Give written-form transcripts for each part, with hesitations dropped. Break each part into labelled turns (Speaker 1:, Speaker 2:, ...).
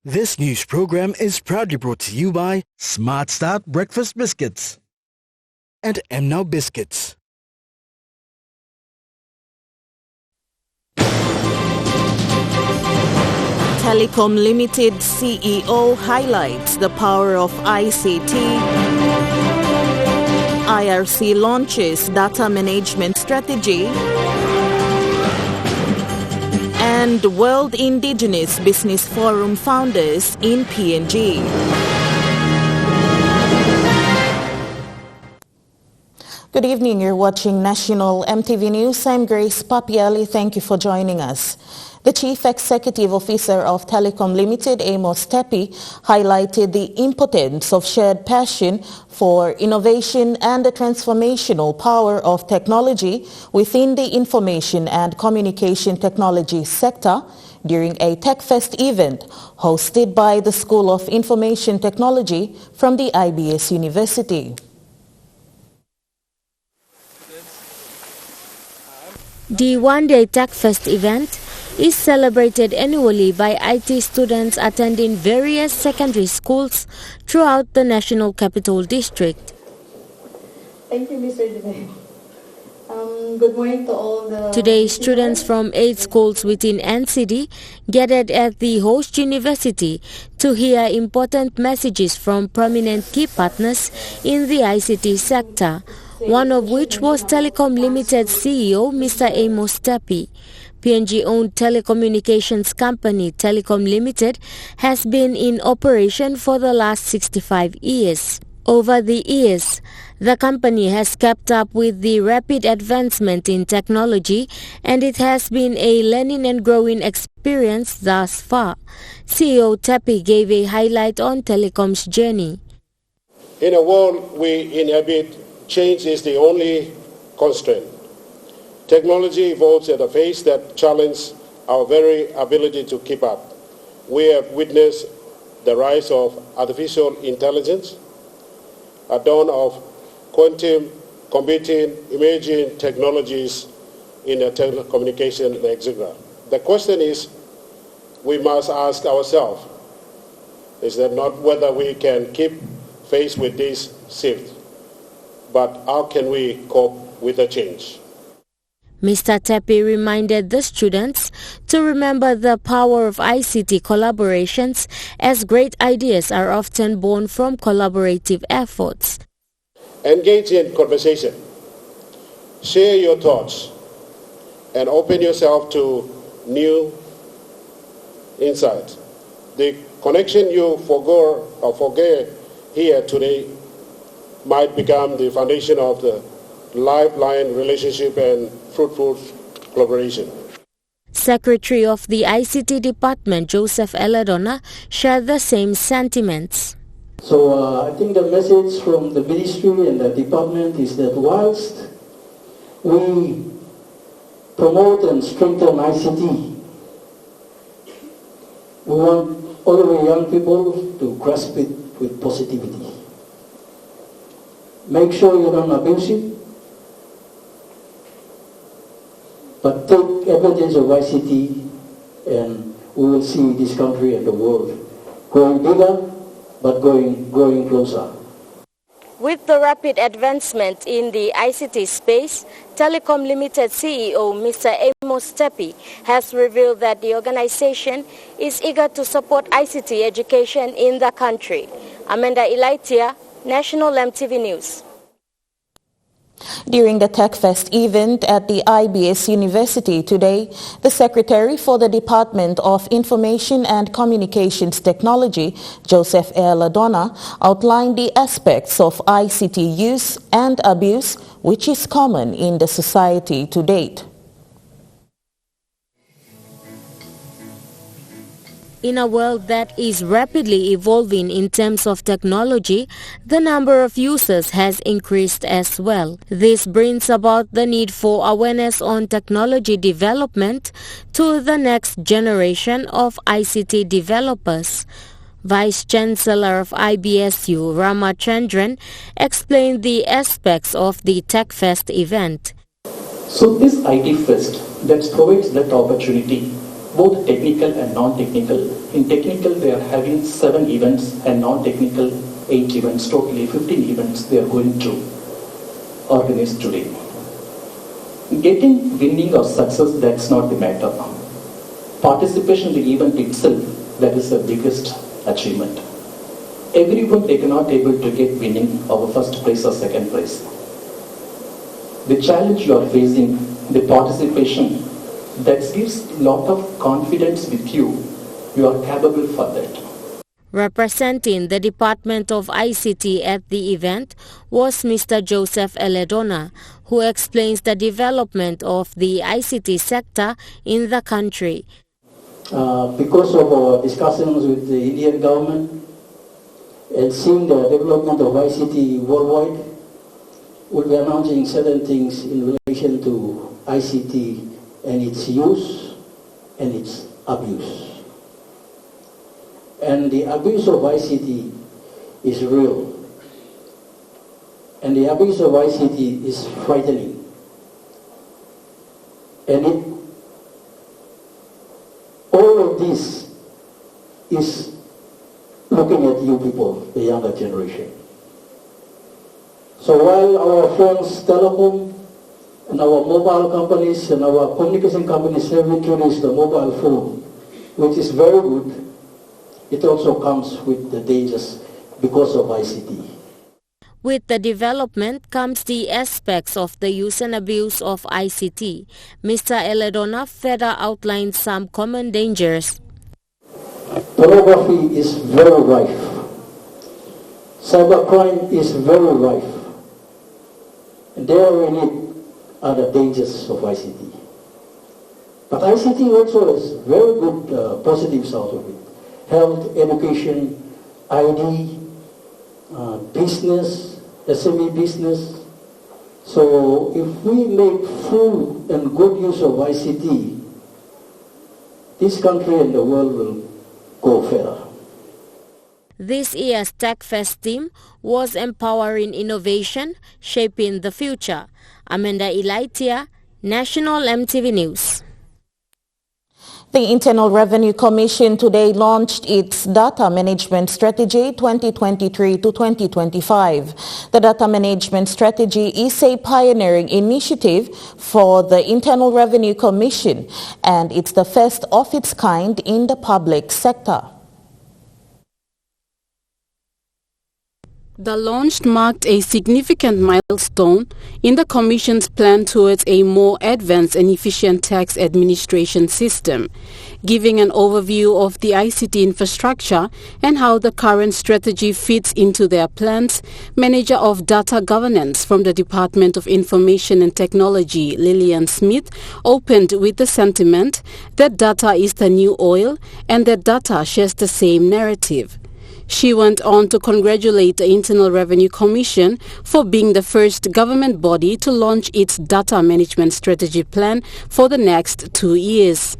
Speaker 1: This news program is proudly brought to you by Smart Start Breakfast Biscuits and Now Biscuits.
Speaker 2: Telecom Limited CEO highlights the power of ICT. IRC launches data management strategy. And World Indigenous Business Forum founders in PNG. Good evening, you're watching National Emtv News. I'm Grace Papiali. Thank you for joining us. The Chief Executive Officer of Telecom Limited, Amos Tepi, highlighted the importance of shared passion for innovation and the transformational power of technology within the information and communication technology sector during a TechFest event hosted by the School of Information Technology from the IBS University.
Speaker 3: The one-day TechFest event is celebrated annually by IT students attending various secondary schools throughout the National Capital District.
Speaker 4: Thank you, Mr. Debay. Good morning to all
Speaker 3: Today, students from 8 schools within NCD gathered at the host university to hear important messages from prominent key partners in the ICT sector, one of which was Telecom Limited CEO Mr. Amos Tepi. PNG-owned telecommunications company Telecom Limited has been in operation for the last 65 years. Over the years, the company has kept up with the rapid advancement in technology, and it has been a learning and growing experience thus far. CEO Tepi gave a highlight on Telecom's journey.
Speaker 5: In a world we inhabit, change is the only constraint. Technology evolves at a pace that challenges our very ability to keep up. We have witnessed the rise of artificial intelligence, a dawn of quantum computing, emerging technologies in the telecommunication, etc. The question is, we must ask ourselves, is that not whether we can keep pace with this shift, but how can we cope with the change?
Speaker 3: Mr. Tepi reminded the students to remember the power of ICT collaborations, as great ideas are often born from collaborative efforts.
Speaker 5: Engage in conversation. Share your thoughts and open yourself to new insights. The connection you forgo or forget here today might become the foundation of the lifeline relationship and fruitful collaboration.
Speaker 3: Secretary of the ICT Department, Joseph Eladona, shared the same sentiments.
Speaker 6: So I think the message from the ministry and the department is that whilst we promote and strengthen ICT, we want all our young people to grasp it with positivity. Make sure you don't abuse it, but take advantage of ICT, and we will see this country and the world going bigger, but going closer.
Speaker 3: With the rapid advancement in the ICT space, Telecom Limited CEO Mr. Amos Tepi has revealed that the organization is eager to support ICT education in the country. Amanda Ilaitia, National Emtv News.
Speaker 2: During the TechFest event at the IBS University today, the Secretary for the Department of Information and Communications Technology, Joseph Eladona, outlined the aspects of ICT use and abuse which is common in the society to date.
Speaker 3: In a world that is rapidly evolving in terms of technology, the number of users has increased as well. This brings about the need for awareness on technology development to the next generation of ICT developers. Vice Chancellor of IBSU, Ramachandran, explained the aspects of the TechFest event.
Speaker 6: So this IT Fest that provides that opportunity both technical and non-technical. In technical, they are having 7 events, and non-technical 8 events, totally 15 events they are going to organize today. Getting winning or success, that's not the matter. Participation in the event itself, that is the biggest achievement. Everyone, they cannot able to get winning or first prize or second prize. The challenge you are facing, the participation, that gives a lot of confidence with you. You are capable for that.
Speaker 3: Representing the Department of ICT at the event was Mr. Joseph Eledona, who explains the development of the ICT sector in the country.
Speaker 6: Because of our discussions with the Indian government and seeing the development of ICT worldwide, we'll be announcing certain things in relation to ICT and its use and its abuse. And the abuse of ICT is real. And the abuse of ICT is frightening. And all of this is looking at you people, the younger generation. So while our phones, telecom, and our mobile companies and our communication companies have introduced the mobile phone, which is very good, it also comes with the dangers because of ICT.
Speaker 3: With the development comes the aspects of the use and abuse of ICT. Mr. Eledona further outlined some common dangers.
Speaker 6: Pornography is very rife. Cybercrime is very rife. And there we need are the dangers of ICT. But ICT also has very good positives out of it. Health, education, ID, business, SME business. So if we make full and good use of ICT, this country and the world will go further.
Speaker 3: This year's Tech Fest theme was Empowering Innovation, Shaping the Future. Amanda Ilaitia, National Emtv News.
Speaker 2: The Internal Revenue Commission today launched its Data Management Strategy 2023 to 2025. The Data Management Strategy is a pioneering initiative for the Internal Revenue Commission, and it's the first of its kind in the public sector.
Speaker 7: The launch marked a significant milestone in the Commission's plan towards a more advanced and efficient tax administration system, giving an overview of the ICT infrastructure and how the current strategy fits into their plans. Manager of Data Governance from the Department of Information and Technology, Lillian Smith, opened with the sentiment that data is the new oil and that data shares the same narrative. She went on to congratulate the Internal Revenue Commission for being the first government body to launch its data management strategy plan for the next 2 years.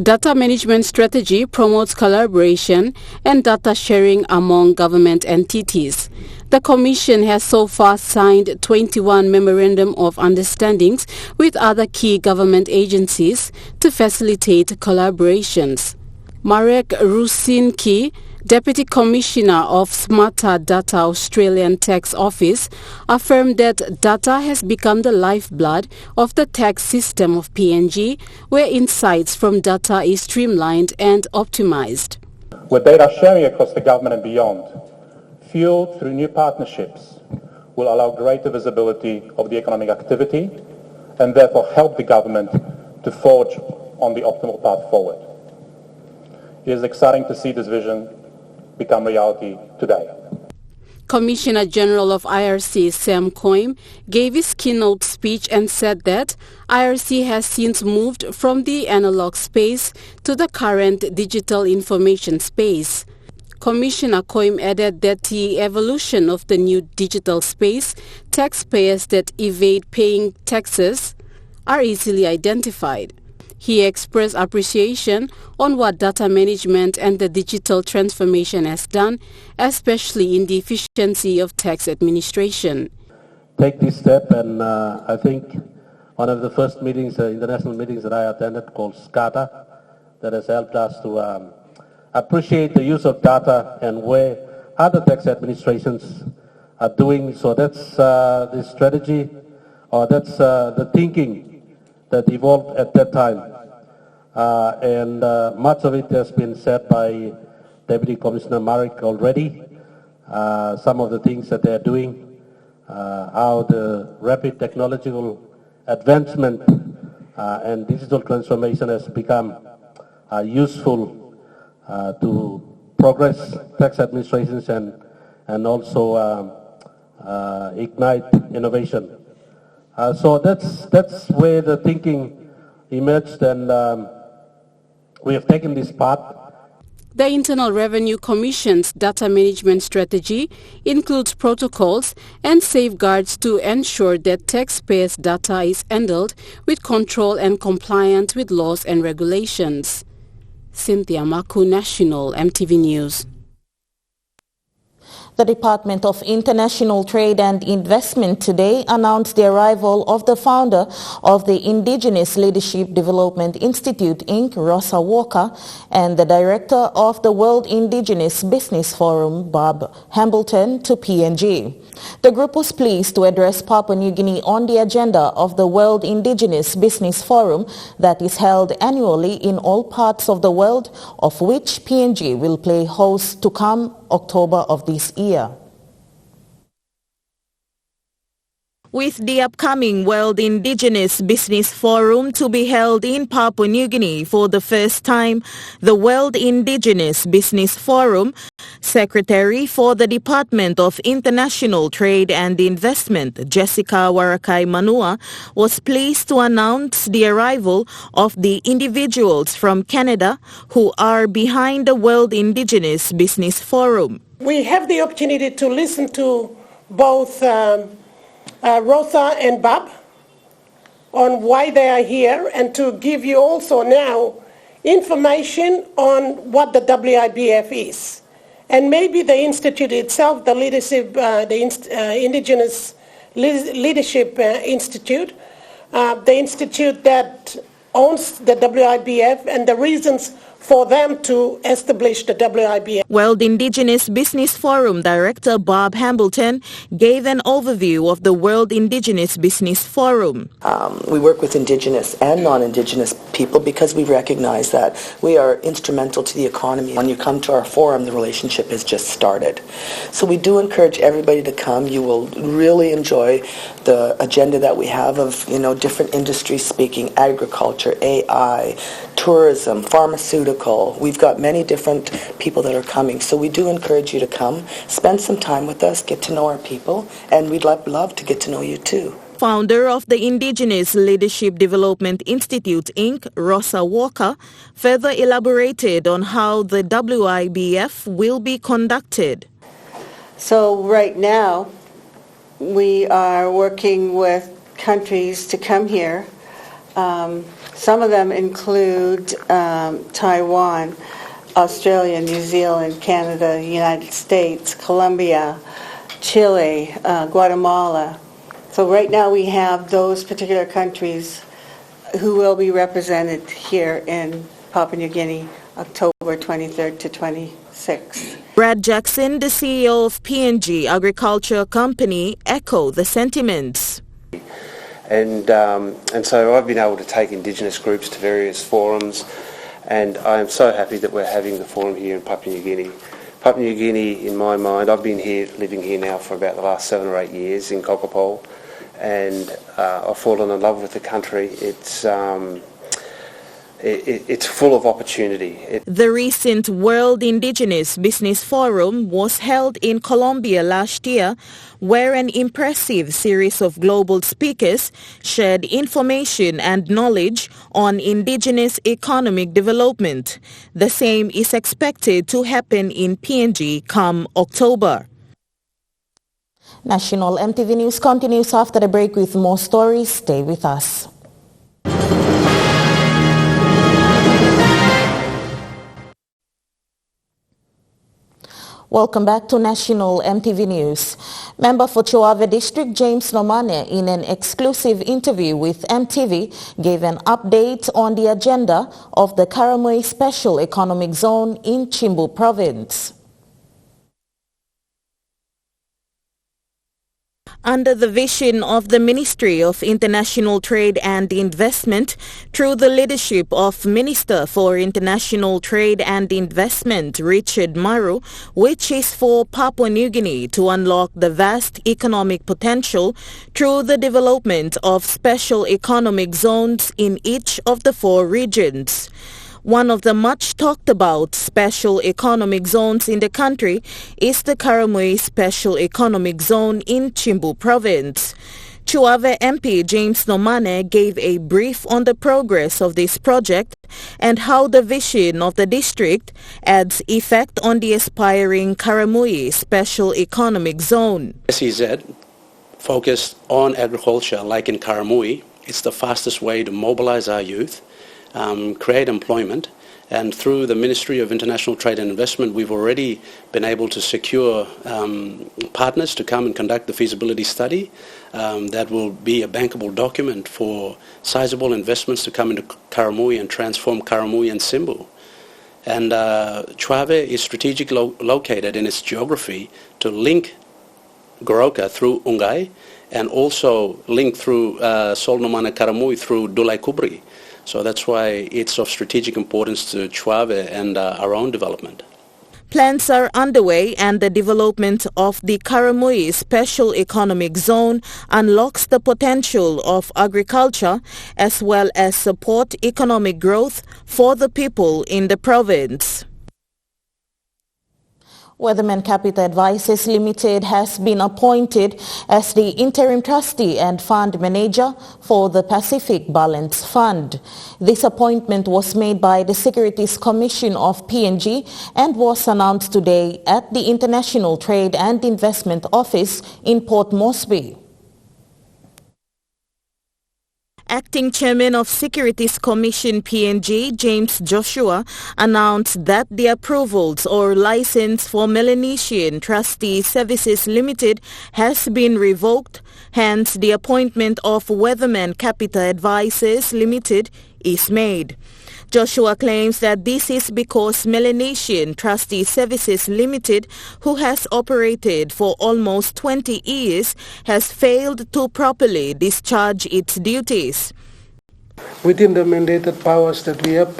Speaker 7: Data management strategy promotes collaboration and data sharing among government entities. The Commission has so far signed 21 Memorandum of Understandings with other key government agencies to facilitate collaborations. Marek Rusinski, Deputy Commissioner of Smarter Data Australian Tax Office, affirmed that data has become the lifeblood of the tax system of PNG, where insights from data is streamlined and optimized.
Speaker 8: With data sharing across the government and beyond, fueled through new partnerships, will allow greater visibility of the economic activity and therefore help the government to forge on the optimal path forward. It is exciting to see this vision become reality today.
Speaker 7: Commissioner General of IRC, Sam Coim, gave his keynote speech and said that IRC has since moved from the analog space to the current digital information space. Commissioner Coim added that the evolution of the new digital space, taxpayers that evade paying taxes are easily identified. He expressed appreciation on what data management and the digital transformation has done, especially in the efficiency of tax administration.
Speaker 9: Take this step, and I think one of the first meetings, international meetings that I attended, called SCATA, that has helped us to appreciate the use of data and where other tax administrations are doing. So that's the strategy, or that's the thinking that evolved at that time. And much of it has been said by Deputy Commissioner Marek already. Some of the things that they're doing, how the rapid technological advancement and digital transformation has become useful to progress tax administrations and also ignite innovation. So that's where the thinking emerged, and we have taken this path.
Speaker 7: The Internal Revenue Commission's data management strategy includes protocols and safeguards to ensure that taxpayers' data is handled with control and compliant with laws and regulations. Cynthia Maku, National Emtv News.
Speaker 2: The Department of International Trade and Investment today announced the arrival of the founder of the Indigenous Leadership Development Institute, Inc., Rosa Walker, and the director of the World Indigenous Business Forum, Bob Hambleton, to PNG. The group was pleased to address Papua New Guinea on the agenda of the World Indigenous Business Forum that is held annually in all parts of the world, of which PNG will play host to come October of this year. With the upcoming World Indigenous Business Forum to be held in Papua New Guinea for the first time, the World Indigenous Business Forum Secretary for the Department of International Trade and Investment, Jessica Warakai Manua, was pleased to announce the arrival of the individuals from Canada who are behind the World Indigenous Business Forum.
Speaker 10: We have the opportunity to listen to both Rosa and Bob on why they are here, and to give you also now information on what the WIBF is. And maybe the Institute itself, the leadership, Indigenous Leadership Institute, the institute that owns the WIBF, and the reasons for them to establish the WIBF.
Speaker 2: World Indigenous Business Forum Director Bob Hambleton gave an overview of the World Indigenous Business Forum.
Speaker 11: We work with Indigenous and non-Indigenous people because we recognize that we are instrumental to the economy. When you come to our forum, the relationship has just started. So we do encourage everybody to come. You will really enjoy the agenda that we have of, different industries speaking: agriculture, AI, tourism, pharmaceutical. We've got many different people that are coming. So we do encourage you to come, spend some time with us, get to know our people, and we'd love to get to know you too.
Speaker 2: Founder of the Indigenous Leadership Development Institute, Inc., Rosa Walker, further elaborated on how the WIBF will be conducted.
Speaker 12: So right now, we are working with countries to come here. Some of them include Taiwan, Australia, New Zealand, Canada, United States, Colombia, Chile, Guatemala. So right now we have those particular countries who will be represented here in Papua New Guinea, October 23rd to 26th.
Speaker 2: Brad Jackson, the CEO of PNG Agriculture Company, echoed the sentiments.
Speaker 13: And so I've been able to take Indigenous groups to various forums, and I am so happy that we're having the forum here in Papua New Guinea. Papua New Guinea, in my mind, I've been living here now for about the last 7 or 8 years in Kokopol, and I've fallen in love with the country. It's full of opportunity.
Speaker 2: The recent World Indigenous Business Forum was held in Colombia last year, where an impressive series of global speakers shared information and knowledge on indigenous economic development. The same is expected to happen in PNG come October. National Emtv News continues after the break with more stories. Stay with us. Welcome back to National MTV News. Member for Chuave District James Nomane, in an exclusive interview with MTV, gave an update on the agenda of the Karamui Special Economic Zone in Chimbu Province. Under the vision of the Ministry of International Trade and Investment, through the leadership of Minister for International Trade and Investment Richard Maru, which is for Papua New Guinea to unlock the vast economic potential through the development of special economic zones in each of the 4 regions. One of the much talked about special economic zones in the country is the Karamui Special Economic Zone in Chimbu Province. Chuave MP James Nomane gave a brief on the progress of this project and how the vision of the district adds effect on the aspiring Karamui Special Economic Zone.
Speaker 14: SEZ focused on agriculture like in Karamui. It's the fastest way to mobilize our youth, create employment, and through the Ministry of International Trade and Investment we've already been able to secure partners to come and conduct the feasibility study that will be a bankable document for sizable investments to come into Karamui and transform Karamui and Simbu. And Chuave is strategically located in its geography to link Goroka through Ungai and also link through Solnomana Karamui through Dulai Kubri. So that's why it's of strategic importance to Chuave and our own development.
Speaker 2: Plans are underway and the development of the Karamui Special Economic Zone unlocks the potential of agriculture as well as support economic growth for the people in the province. Weatherman Capital Advisors Limited has been appointed as the interim trustee and fund manager for the Pacific Balance Fund. This appointment was made by the Securities Commission of PNG and was announced today at the International Trade and Investment Office in Port Moresby. Acting Chairman of Securities Commission PNG, James Joshua, announced that the approvals or license for Melanesian Trustee Services Limited has been revoked, hence the appointment of Weatherman Capital Advisors Limited is made. Joshua claims that this is because Melanesian Trustee Services Limited, who has operated for almost 20 years, has failed to properly discharge its duties.
Speaker 15: Within the mandated powers that we have,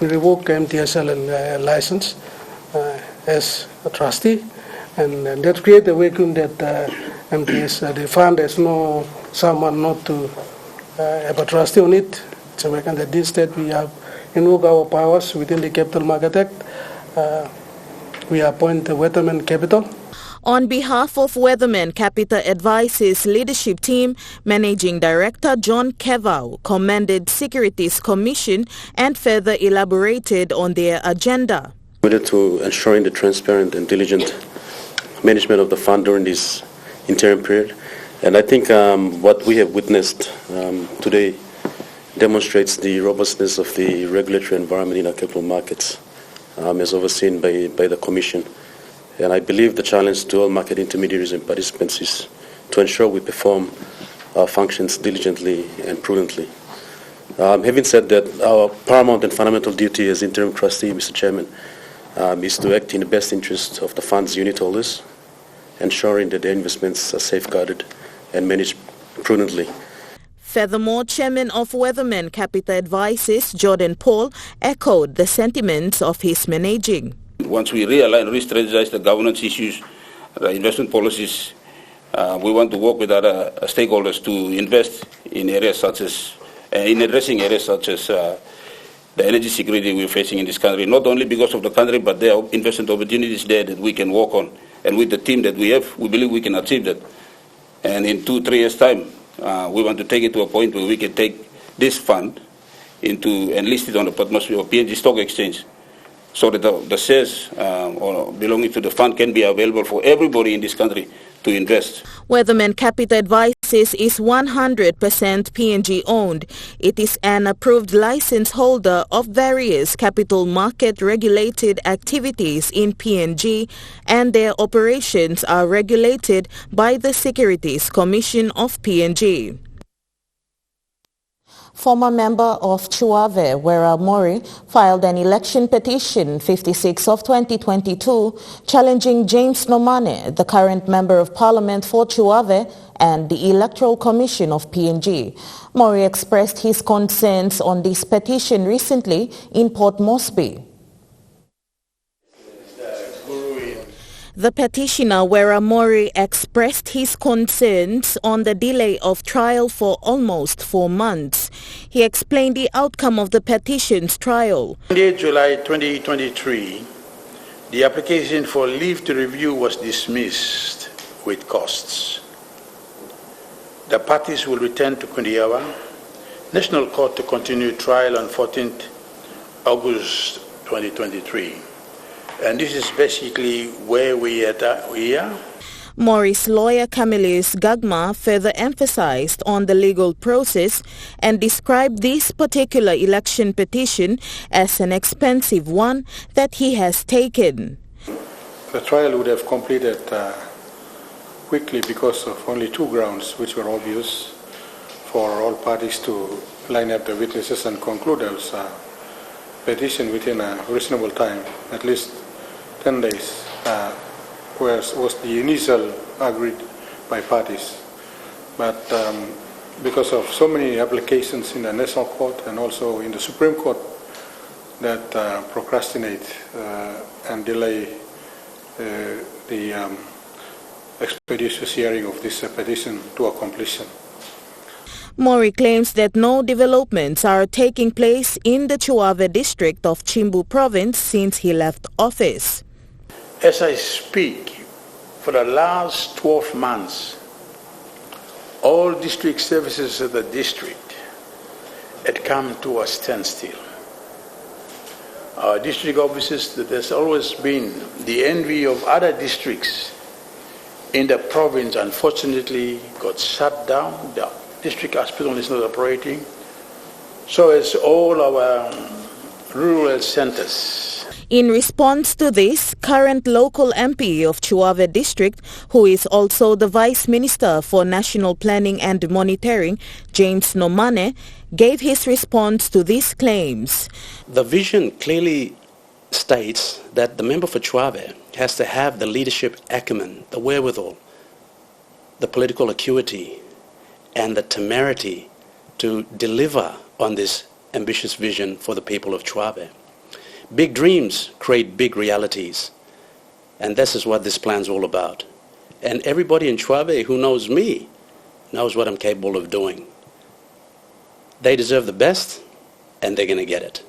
Speaker 15: we revoke MTSL license as a trustee, and that creates a vacuum that MTS, the fund, has no someone not to have a trustee on it. So we can that instead we have invoked our powers within the Capital Market Act. We appoint the Weatherman Capital.
Speaker 2: On behalf of Weatherman Capital Advisors leadership team, Managing Director John Kevau commended Securities Commission and further elaborated on their agenda.
Speaker 14: Committed to ensuring the transparent and diligent management of the fund during this interim period. And I think what we have witnessed today demonstrates the robustness of the regulatory environment in our capital markets as overseen by the Commission. And I believe the challenge to all market intermediaries and participants is to ensure we perform our functions diligently and prudently. Having said that, our paramount and fundamental duty as interim trustee, Mr. Chairman, is to act in the best interest of the fund's unit holders, ensuring that their investments are safeguarded and managed prudently.
Speaker 2: Furthermore, Chairman of Weatherman Capital Advisors, Jordan Paul, echoed the sentiments of his managing.
Speaker 16: Once we realign, re-strategize the governance issues, the investment policies, we want to work with other stakeholders to invest in areas such as, in addressing areas such as the energy security we're facing in this country, not only because of the country, but there are investment opportunities there that we can work on. And with the team that we have, we believe we can achieve that. And in 2-3 years' time, we want to take it to a point where we can take this fund into and list it on the Port Moresby or PNG Stock Exchange, so that the shares belonging to the fund can be available for everybody in this country to invest.
Speaker 2: Weatherman Capital Advisors premises is 100% PNG owned. It is an approved license holder of various capital market regulated activities in PNG, and their operations are regulated by the Securities Commission of PNG. Former member of Chuave, Wera Mori, filed an election petition 56 of 2022 challenging James Nomane, the current member of parliament for Chuave, and the Electoral Commission of PNG. Mori expressed his concerns on this petition recently in Port Moresby. The petitioner, Wera Mori, expressed his concerns on the delay of trial for almost 4 months. He explained the outcome of the petition's trial.
Speaker 17: 28 July 2023, the application for leave to review was dismissed with costs. The parties will return to Kundiawa National Court to continue trial on 14th August 2023. And this is basically where we are.
Speaker 2: Mori's lawyer Camillus Gagma further emphasized on the legal process and described this particular election petition as an expensive one that he has taken.
Speaker 15: The trial would have completed quickly because of only 2 grounds which were obvious for all parties to line up the witnesses and conclude the petition within a reasonable time, at least 10 days, was the initial agreed by parties. But because of so many applications in the National Court and also in the Supreme Court that procrastinate and delay the expeditious hearing of this petition to a completion.
Speaker 2: Mori claims that no developments are taking place in the Chuave district of Chimbu province since he left office.
Speaker 17: As I speak, for the last 12 months, all district services of the district had come to a standstill. Our district offices, that has always been the envy of other districts in the province, unfortunately got shut down. The district hospital is not operating. So as all our rural centers.
Speaker 2: In response to this, current local MP of Chuave district, who is also the Vice Minister for National Planning and Monitoring, James Nomane, gave his response to these claims.
Speaker 14: The vision clearly states that the member for Chuave has to have the leadership acumen, the wherewithal, the political acuity, and the temerity to deliver on this ambitious vision for the people of Chuave. Big dreams create big realities, and this is what this plan's all about. And everybody in Chuave who knows me knows what I'm capable of doing. They deserve the best, and they're going to get it.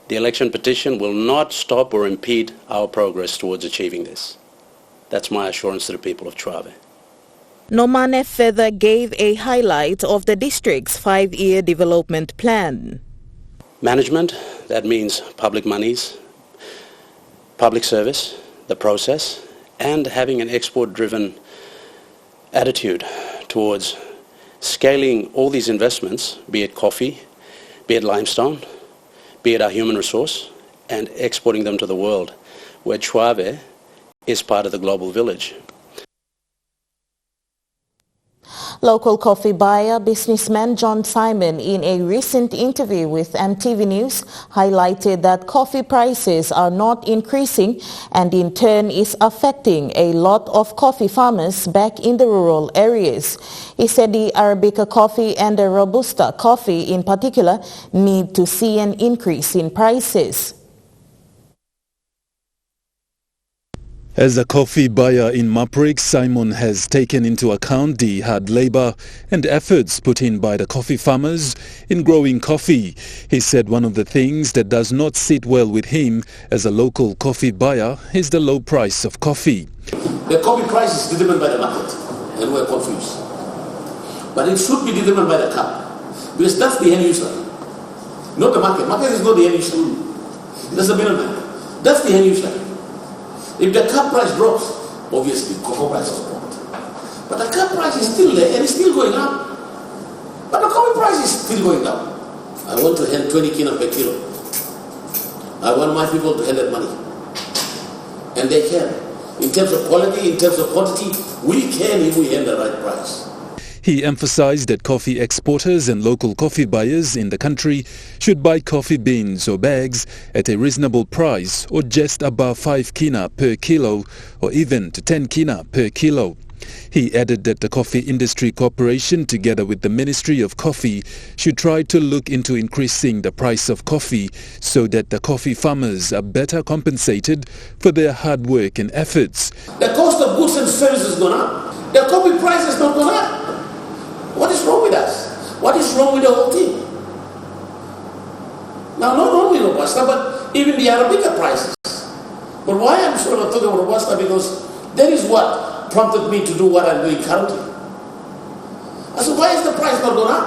Speaker 14: The election petition will not stop or impede our progress towards achieving this. That's my assurance to the people of Chuave.
Speaker 2: Nomane further gave a highlight of the district's 5-year development plan.
Speaker 14: Management, that means public monies, public service, the process, and having an export-driven attitude towards scaling all these investments, be it coffee, be it limestone, be it our human resource, and exporting them to the world, where Chuave is part of the global village.
Speaker 2: Local coffee buyer, businessman John Simon, in a recent interview with Emtv News, highlighted that coffee prices are not increasing and in turn is affecting a lot of coffee farmers back in the rural areas. He said the Arabica coffee and the Robusta coffee in particular need to see an increase in prices.
Speaker 18: As a coffee buyer in Maprik, Simon has taken into account the hard labor and efforts put in by the coffee farmers in growing coffee. He said one of the things that does not sit well with him as a local coffee buyer is the low price of coffee.
Speaker 19: The coffee price is determined by the market, and we're confused. But it should be determined by the cup, because that's the end user, not the market. Market is not the end user. That's the middleman. That's the end user. If the cup price drops, obviously cocoa price has dropped. But the cup price is still there and it's still going up. But the coffee price is still going down. I want to hand 20 kina per kilo. I want my people to hand that money. And they can. In terms of quality, in terms of quantity, we can if we hand the right price.
Speaker 18: He emphasized that coffee exporters and local coffee buyers in the country should buy coffee beans or bags at a reasonable price or just above 5 kina per kilo or even to 10 kina per kilo. He added that the Coffee Industry Corporation, together with the Ministry of Coffee, should try to look into increasing the price of coffee so that the coffee farmers are better compensated for their hard work and efforts.
Speaker 19: The cost of goods and services has gone up. The coffee price has not gone up. What is wrong with us? What is wrong with the whole thing? Now, not only Robusta, but even the Arabica prices. But why I'm sure I'm talking about Robusta? Because that is what prompted me to do what I'm doing currently. I said, why is the price not gone up?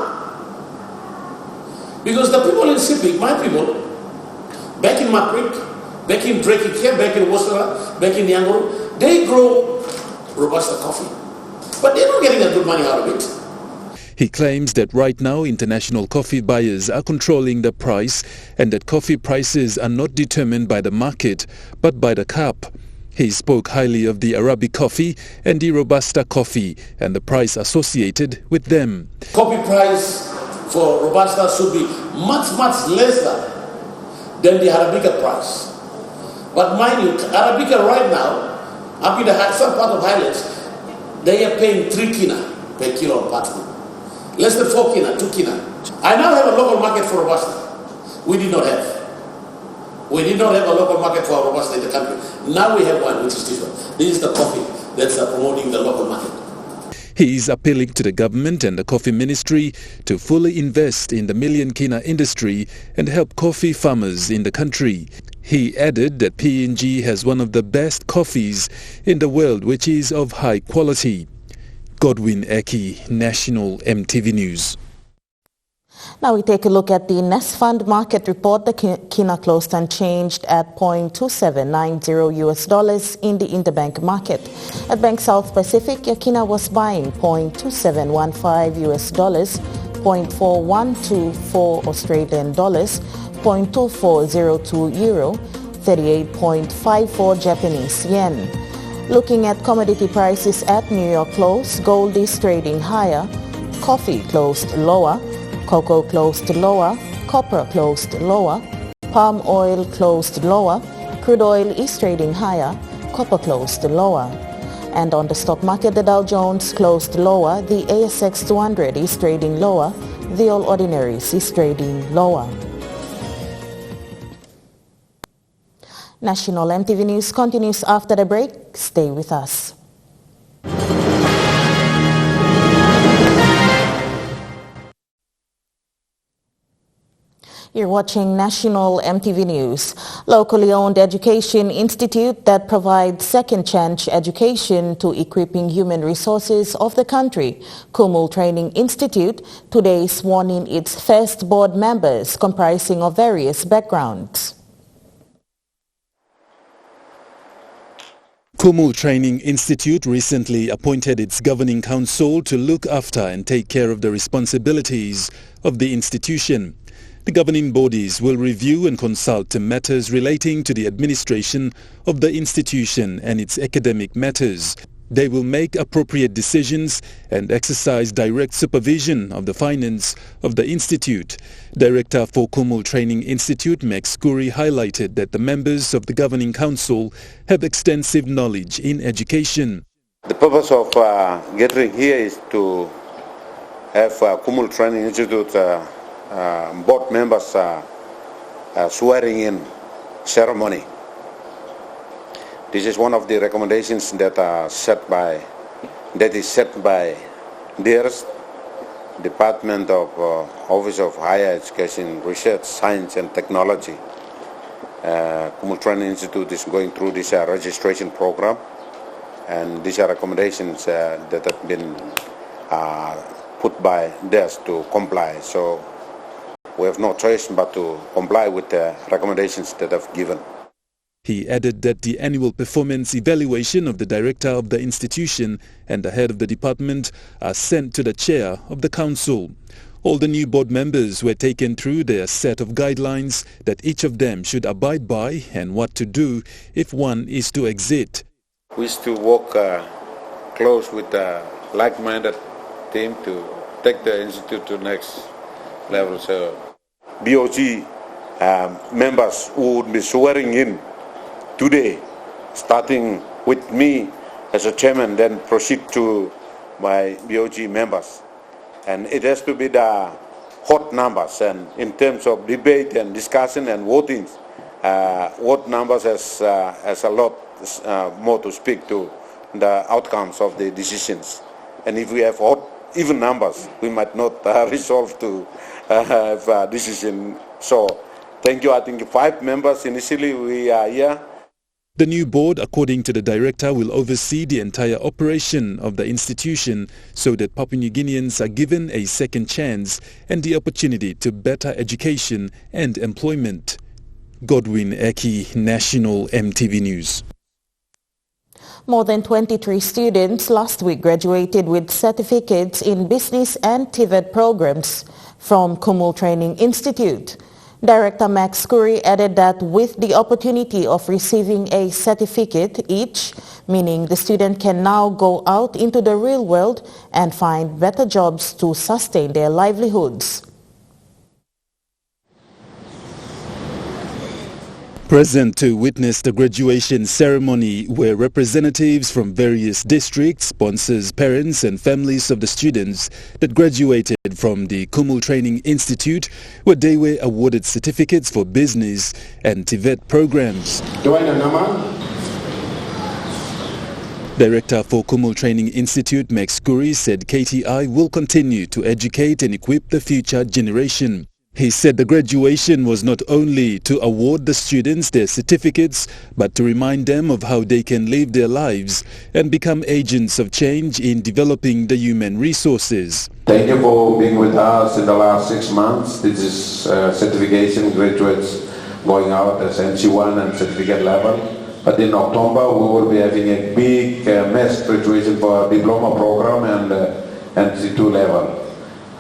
Speaker 19: Because the people in Sipik, my people, back in Maprik, back in Brekikia, back in Wasara, back in Yanguru, they grow Robusta coffee. But they're not getting a good money out of it.
Speaker 18: He claims that right now international coffee buyers are controlling the price and that coffee prices are not determined by the market but by the cup. He spoke highly of the Arabic coffee and the Robusta coffee and the price associated with them.
Speaker 19: Coffee price for Robusta should be much, much lesser than the Arabica price. But mind you, Arabica right now, up in the some part of Highlands, they are paying 3 kina per kilo of parchment. Less than 4 kina, 2 kina. I now have a local market for Robusta. We did not have. We did not have a local market for Robusta in the country. Now we have one, which is different. This is the coffee that's promoting the local market.
Speaker 18: He is appealing to the government and the coffee ministry to fully invest in the million kina industry and help coffee farmers in the country. He added that PNG has one of the best coffees in the world, which is of high quality. Godwin Eki, National MTV News.
Speaker 2: Now we take a look at the Nest Fund market report. The kina closed unchanged at $0.2790 US in the interbank market. At Bank South Pacific, your kina was buying $0.2715 US, $0.4124 Australian dollars, $0.2402 euro, 38.54 Japanese yen. Looking at commodity prices at New York close, gold is trading higher, coffee closed lower, cocoa closed lower, copper closed lower, palm oil closed lower, crude oil is trading higher, copper closed lower. And on the stock market, the Dow Jones closed lower, the ASX 200 is trading lower, the All Ordinaries is trading lower. National MTV News continues after the break. Stay with us. You're watching National MTV News. Locally owned education institute that provides second chance education to equipping human resources of the country. Kumul Training Institute today sworn in its first board members comprising of various backgrounds.
Speaker 18: Kumul Training Institute recently appointed its governing council to look after and take care of the responsibilities of the institution. The governing bodies will review and consult matters relating to the administration of the institution and its academic matters. They will make appropriate decisions and exercise direct supervision of the finance of the institute. Director for Kumul Training Institute, Max Kuri, highlighted that the members of the governing council have extensive knowledge in education.
Speaker 20: The purpose of gathering here is to have Kumul Training Institute board members swearing in ceremony. This is one of the recommendations that is set by DERS, Department of Office of Higher Education, Research, Science and Technology. Kumul Training Institute is going through this registration program, and these are recommendations that have been put by DERS to comply. So we have no choice but to comply with the recommendations that I've given.
Speaker 18: He added that the annual performance evaluation of the director of the institution and the head of the department are sent to the chair of the council. All the new board members were taken through their set of guidelines that each of them should abide by and what to do if one is to exit.
Speaker 20: We used to work close with a like-minded team to take the institute to the next level. So BOG members who would be swearing in today, starting with me as a chairman, then proceed to my BOG members. And it has to be the hot numbers. And in terms of debate and discussion and voting, vote numbers has a lot more to speak to the outcomes of the decisions. And if we have hot, even numbers, we might not resolve to have a decision. So thank you. I think 5 members initially we are here.
Speaker 18: The new board, according to the director, will oversee the entire operation of the institution so that Papua New Guineans are given a second chance and the opportunity to better education and employment. Godwin Eki, National Emtv News.
Speaker 2: More than 23 students last week graduated with certificates in business and TVET programs from Kumul Training Institute. Director Max Curry added that with the opportunity of receiving a certificate each, meaning the student can now go out into the real world and find better jobs to sustain their livelihoods.
Speaker 18: Present to witness the graduation ceremony were representatives from various districts, sponsors, parents and families of the students that graduated from the Kumul Training Institute, where they were awarded certificates for business and TVET programs. Director for Kumul Training Institute, Max Curry, said KTI will continue to educate and equip the future generation. He said the graduation was not only to award the students their certificates, but to remind them of how they can live their lives and become agents of change in developing the human resources.
Speaker 20: Thank you for being with us in the last 6 months. This is certification graduates going out as NC1 and certificate level. But in October, we will be having a big mass graduation for diploma program and NC2 level.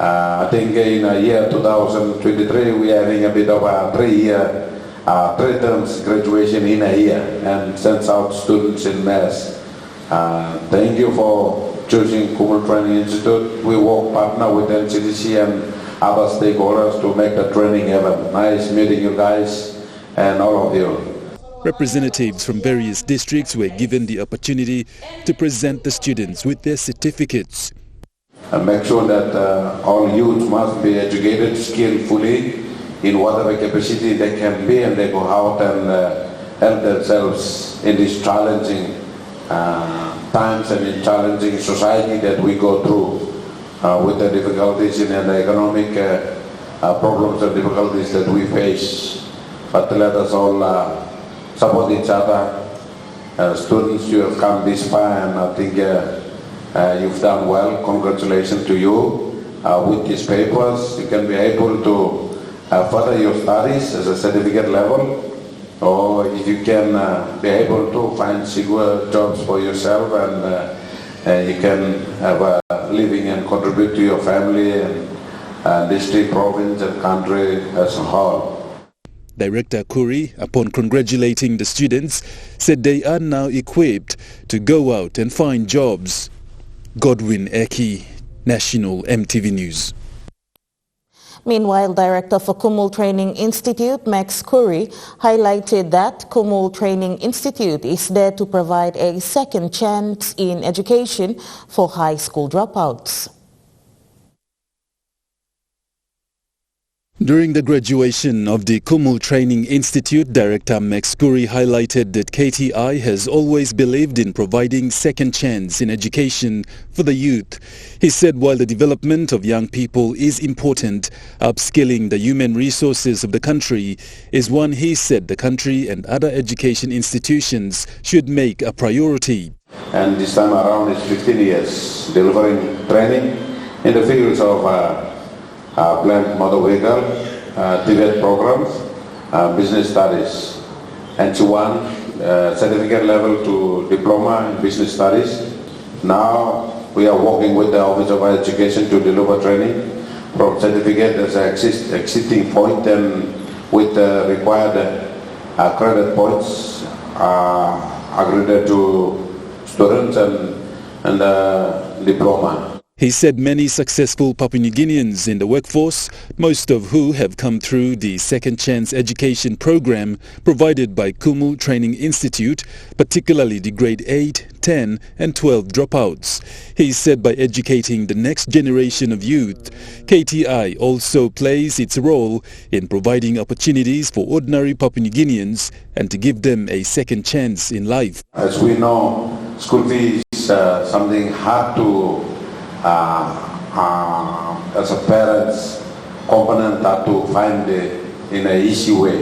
Speaker 20: I think in the year 2023, we are having a bit of a 3-year, 3 terms graduation in a year and sends out students in mass. Thank you for choosing Kumul Training Institute. We work partner with NCDC and other stakeholders to make the training happen. Nice meeting you guys and all of you.
Speaker 18: Representatives from various districts were given the opportunity to present the students with their certificates.
Speaker 20: And make sure that all youth must be educated skillfully in whatever capacity they can be, and they go out and help themselves in these challenging times and in challenging society that we go through with the difficulties in the economic problems and difficulties that we face. But let us all support each other. Students, you have come this far, and I think you've done well. Congratulations to you. With these papers, you can be able to further your studies as a certificate level, or if you can be able to find secure jobs for yourself, and you can have a living and contribute to your family and district, province and country as a whole.
Speaker 18: Director Curry, upon congratulating the students, said they are now equipped to go out and find jobs. Godwin Eki, National Emtv News.
Speaker 2: Meanwhile, Director for Kumul Training Institute, Max Curry, highlighted that Kumul Training Institute is there to provide a second chance in education for high school dropouts.
Speaker 18: During the graduation of the Kumul Training Institute, Director Max Curry highlighted that KTI has always believed in providing second chance in education for the youth. He said while the development of young people is important, upskilling the human resources of the country is one he said the country and other education institutions should make a priority.
Speaker 20: And this time around is 15 years delivering training in the fields of plant motor vehicle, TVET programs, business studies, NC1 certificate level to diploma in business studies. Now we are working with the Office of Higher Education to deliver training from certificate as an existing point, and with the required credit points agreed to students and diploma.
Speaker 18: He said many successful Papua New Guineans in the workforce, most of who have come through the Second Chance Education program provided by Kumul Training Institute, particularly the grade 8, 10 and 12 dropouts. He said by educating the next generation of youth, KTI also plays its role in providing opportunities for ordinary Papua New Guineans and to give them a second chance in life.
Speaker 20: As we know, school fee is something hard to as a parents component that to find in an easy way.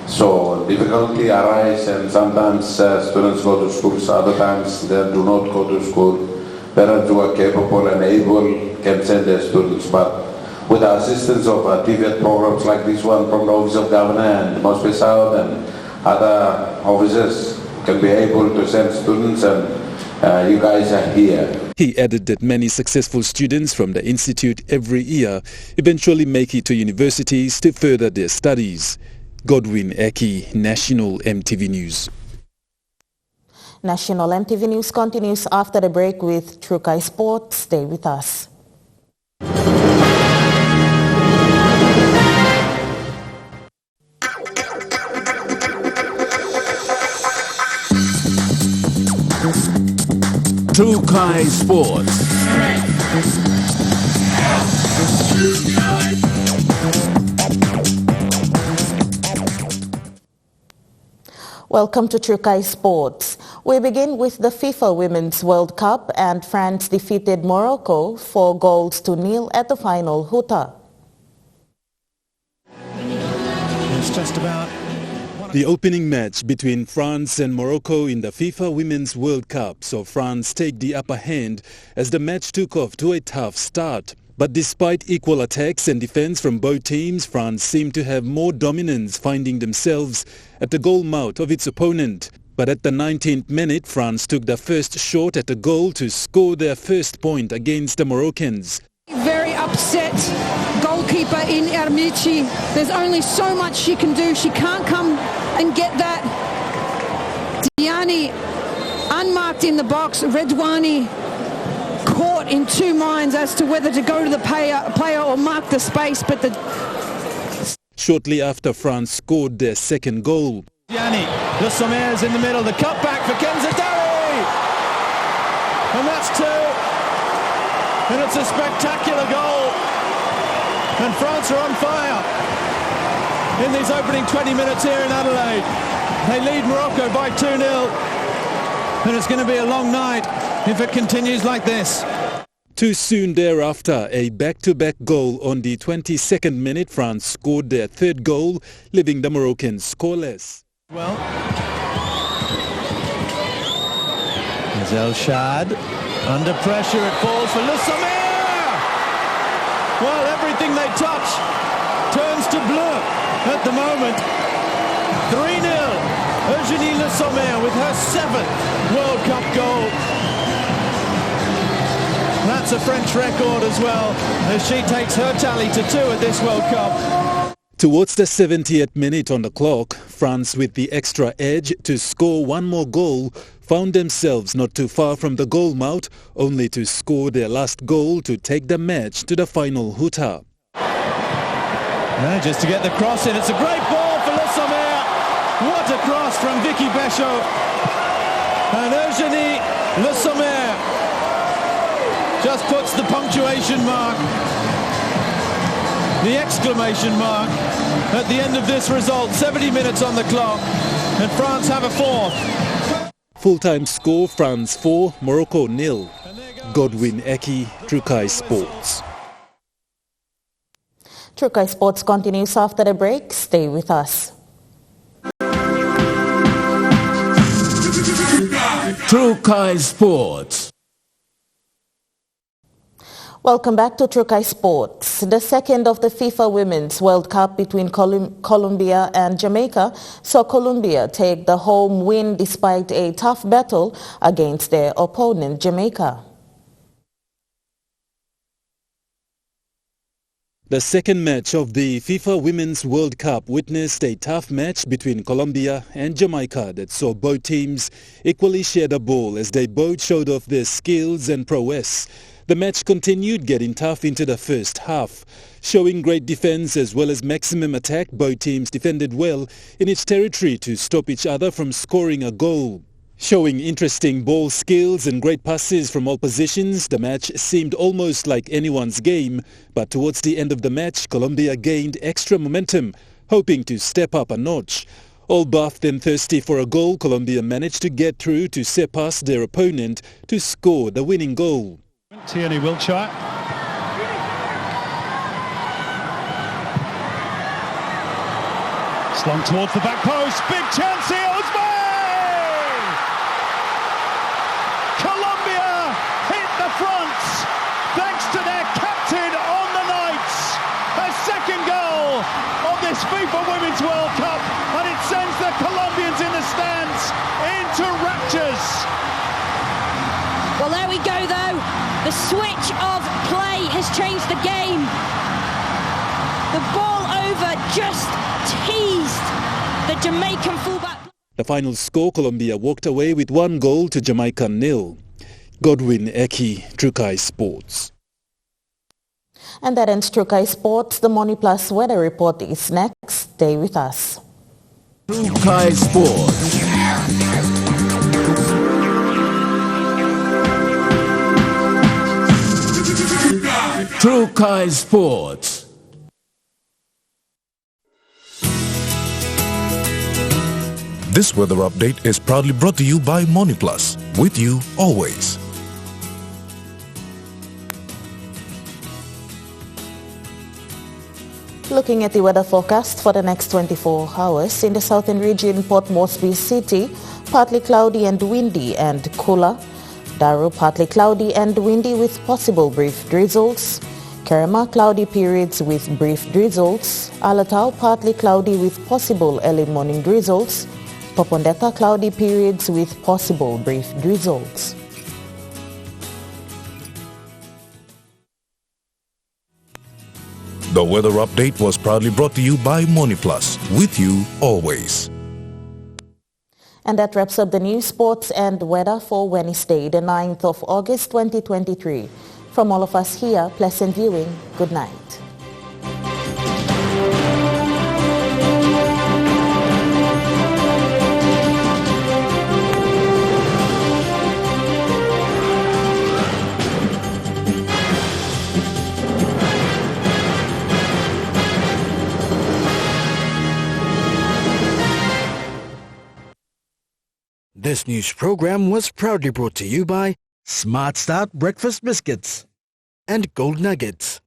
Speaker 20: So difficulty arise, and sometimes students go to schools, other times they do not go to school. Parents who are capable and able can send their students, but with the assistance of TVET programs like this one from the Office of Governor and Mosby South and other offices can be able to send students, and you guys are here.
Speaker 18: He added that many successful students from the institute every year eventually make it to universities to further their studies. Godwin Eki, National MTV News.
Speaker 2: National MTV News continues after the break with Trukai Sports. Stay with us.
Speaker 21: Trukai Sports.
Speaker 2: Welcome to Trukai Sports. We begin with the FIFA Women's World Cup, and France defeated Morocco 4-0 at the final Huta.
Speaker 21: It's just about
Speaker 18: the opening match between France and Morocco in the FIFA Women's World Cup saw France take the upper hand as the match took off to a tough start. But despite equal attacks and defense from both teams, France seemed to have more dominance, finding themselves at the goal mouth of its opponent. But at the 19th minute, France took the first shot at the goal to score their first point against the Moroccans.
Speaker 22: Very upset goalkeeper in Ermici. There's only so much she can do. She can't come and get that. Diani unmarked in the box. Redouani caught in two minds as to whether to go to the player or mark the space. But
Speaker 18: shortly after France scored their second goal,
Speaker 21: Diani, Le Sommer's in the middle. The cutback for Kenzadari, and that's two. And it's a spectacular goal. And France are on fire in these opening 20 minutes here in Adelaide. They lead Morocco by 2-0. And it's going to be a long night if it continues like this.
Speaker 18: Too soon thereafter, a back-to-back goal on the 22nd minute, France scored their third goal, leaving the Moroccans scoreless.
Speaker 21: Well, there's El Shad. Under pressure, it falls for Le Sommer. Well, everything they touch turns to bleu at the moment. 3-0. Eugénie Le Sommer with her 7th World Cup goal. That's a French record as well, as she takes her tally to 2 at this World Cup.
Speaker 18: Towards the 70th minute on the clock, France, with the extra edge to score one more goal, found themselves not too far from the goal mouth, only to score their last goal to take the match to the final Huta.
Speaker 21: Yeah, just to get the cross in. It's a great ball for Le Sommer. What a cross from Vicky Béchot. And Eugénie Le Sommer just puts the punctuation mark, the exclamation mark, at the end of this result. 70 minutes on the clock, and France have a fourth.
Speaker 18: Full-time score, France 4, Morocco 0. Godwin Eki, Trukai Sports.
Speaker 2: Trukai Sports continues after the break. Stay with us.
Speaker 21: Trukai Sports.
Speaker 2: Welcome back to Trukai Sports. The second of the FIFA Women's World Cup between Colombia and Jamaica saw Colombia take the home win despite a tough battle against their opponent, Jamaica.
Speaker 18: The second match of the FIFA Women's World Cup witnessed a tough match between Colombia and Jamaica that saw both teams equally share the ball as they both showed off their skills and prowess. The match continued getting tough into the first half. Showing great defense as well as maximum attack, both teams defended well in its territory to stop each other from scoring a goal. Showing interesting ball skills and great passes from all positions, the match seemed almost like anyone's game. But towards the end of the match, Colombia gained extra momentum, hoping to step up a notch. All buffed and thirsty for a goal, Colombia managed to get through to surpass their opponent to score the winning goal.
Speaker 21: Tierney Wiltshire. Slung towards the back post. Big chance here. Colombia hit the front thanks to their captain on the night. A second goal of this FIFA Women's World Cup, and it sends the Colombians in the stands into raptures.
Speaker 1: Well, there we go, though. The switch of play has changed the game. The ball over just teased the Jamaican fullback.
Speaker 18: The final score, Colombia walked away with 1 goal to Jamaica 0. Godwin Eki, Trukai Sports.
Speaker 2: And that ends Trukai Sports. The Money Plus weather report is next. Stay with us.
Speaker 4: Trukai Sports. Trukai Sports.
Speaker 23: This weather update is proudly brought to you by Money Plus, with you always.
Speaker 2: Looking at the weather forecast for the next 24 hours, in the southern region, Port Moresby City, partly cloudy and windy and cooler. Darrow, partly cloudy and windy with possible brief drizzles. Kerema, cloudy periods with brief drizzles. Alatau, partly cloudy with possible early morning drizzles. Popondetta, cloudy periods with possible brief drizzles.
Speaker 23: The weather update was proudly brought to you by Money Plus, with you always.
Speaker 2: And that wraps up the news, sports and weather for Wednesday, the 9th of August 2023. From all of us here, pleasant viewing. Good night.
Speaker 4: This news program was proudly brought to you by Smart Start Breakfast Biscuits and Gold Nuggets.